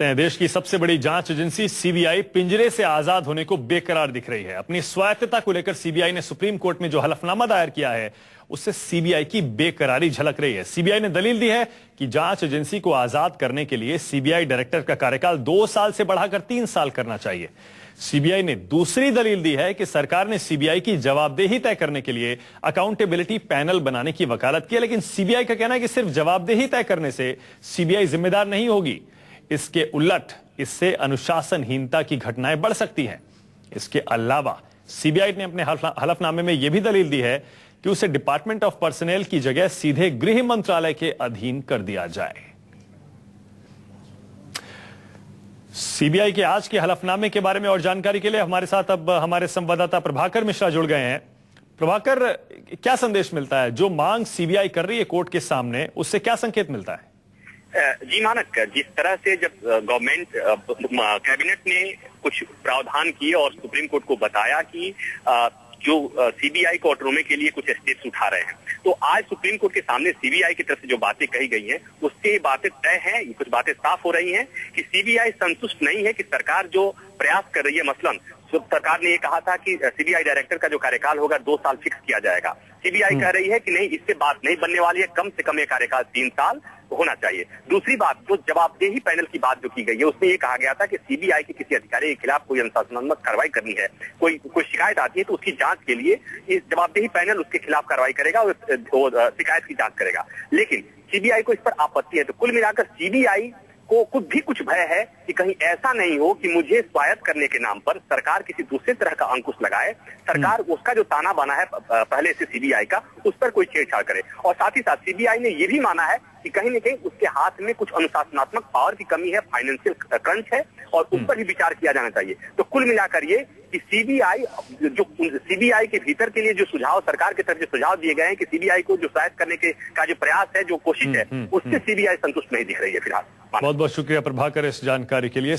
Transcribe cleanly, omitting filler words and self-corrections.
हैं, देश की सबसे बड़ी जांच एजेंसी सीबीआई पिंजरे से आजाद होने को बेकरार दिख रही है। अपनी स्वायत्तता को लेकर सीबीआई ने सुप्रीम कोर्ट में जो हलफनामा दायर किया है उससे सीबीआई की बेकरारी झलक रही है। सीबीआई ने दलील दी है कि जांच एजेंसी को आजाद करने के लिए सीबीआई डायरेक्टर का कार्यकाल 2 साल से बढ़ाकर 3 साल करना चाहिए। सीबीआई ने दूसरी दलील दी है कि सरकार ने सीबीआई की जवाबदेही तय करने के लिए अकाउंटेबिलिटी पैनल बनाने की वकालत की है, लेकिन सीबीआई का कहना है कि सिर्फ जवाबदेही तय करने से सीबीआई जिम्मेदार नहीं होगी। इसके उलट इससे अनुशासनहीनता की घटनाएं बढ़ सकती हैं। इसके अलावा सीबीआई ने अपने हलफनामे में यह भी दलील दी है कि उसे डिपार्टमेंट ऑफ पर्सनल की जगह सीधे गृह मंत्रालय के अधीन कर दिया जाए। सीबीआई के आज के हलफनामे के बारे में और जानकारी के लिए हमारे साथ अब हमारे संवाददाता प्रभाकर मिश्रा जुड़ गए हैं। प्रभाकर, क्या संदेश मिलता है? जो मांग सीबीआई कर रही है कोर्ट के सामने, उससे क्या संकेत मिलता है? जी मानक, जिस तरह से जब गवर्नमेंट कैबिनेट ने कुछ प्रावधान किए और सुप्रीम कोर्ट को बताया कि जो सीबीआई को ऑटोनॉमी के लिए कुछ स्टेप्स उठा रहे हैं, तो आज सुप्रीम कोर्ट के सामने सीबीआई की तरफ से जो बातें कही गई हैं उससे ये बातें तय हैं, कुछ बातें साफ हो रही हैं कि सीबीआई संतुष्ट नहीं है कि सरकार जो प्रयास कर रही है। मसलन सरकार ने ये कहा था कि सीबीआई डायरेक्टर का जो कार्यकाल होगा 2 साल फिक्स किया जाएगा। सीबीआई कह रही है कि नहीं, इससे बात नहीं बनने वाली है, कम से कम ये कार्यकाल 3 साल होना चाहिए। दूसरी बात, जो जवाबदेही पैनल की बात जो की गई है उसमें ये कहा गया था कि सीबीआई के किसी अधिकारी के खिलाफ कोई अनुशासनात्मक कार्रवाई करनी है, कोई शिकायत आती है तो उसकी जांच के लिए इस जवाबदेही पैनल उसके खिलाफ कार्रवाई करेगा और शिकायत की जांच करेगा। लेकिन सीबीआई को इस पर आपत्ति है। तो कुल मिलाकर सीबीआई को कुछ भय है कि कहीं ऐसा नहीं हो कि मुझे स्वायत्त करने के नाम पर सरकार किसी दूसरे तरह का अंकुश लगाए, सरकार उसका जो ताना बना है पहले से सीबीआई का, उस पर कोई छेड़छाड़ करे। और साथ ही साथ सीबीआई ने यह भी माना है कि कहीं न कहीं उसके हाथ में कुछ अनुशासनात्मक पावर की कमी है, फाइनेंशियल क्रंच है और उस पर भी विचार किया जाना चाहिए। तो कुल मिलाकर ये कि सीबीआई के भीतर के लिए जो सुझाव सरकार की तरफ से सुझाव दिए गए हैं कि सीबीआई को जो स्वायत्त करने का जो प्रयास है, जो कोशिश है, उससे सीबीआई संतुष्ट नहीं दिख रही है फिलहाल। बहुत बहुत शुक्रिया प्रभाकर इस जानकारी के लिए।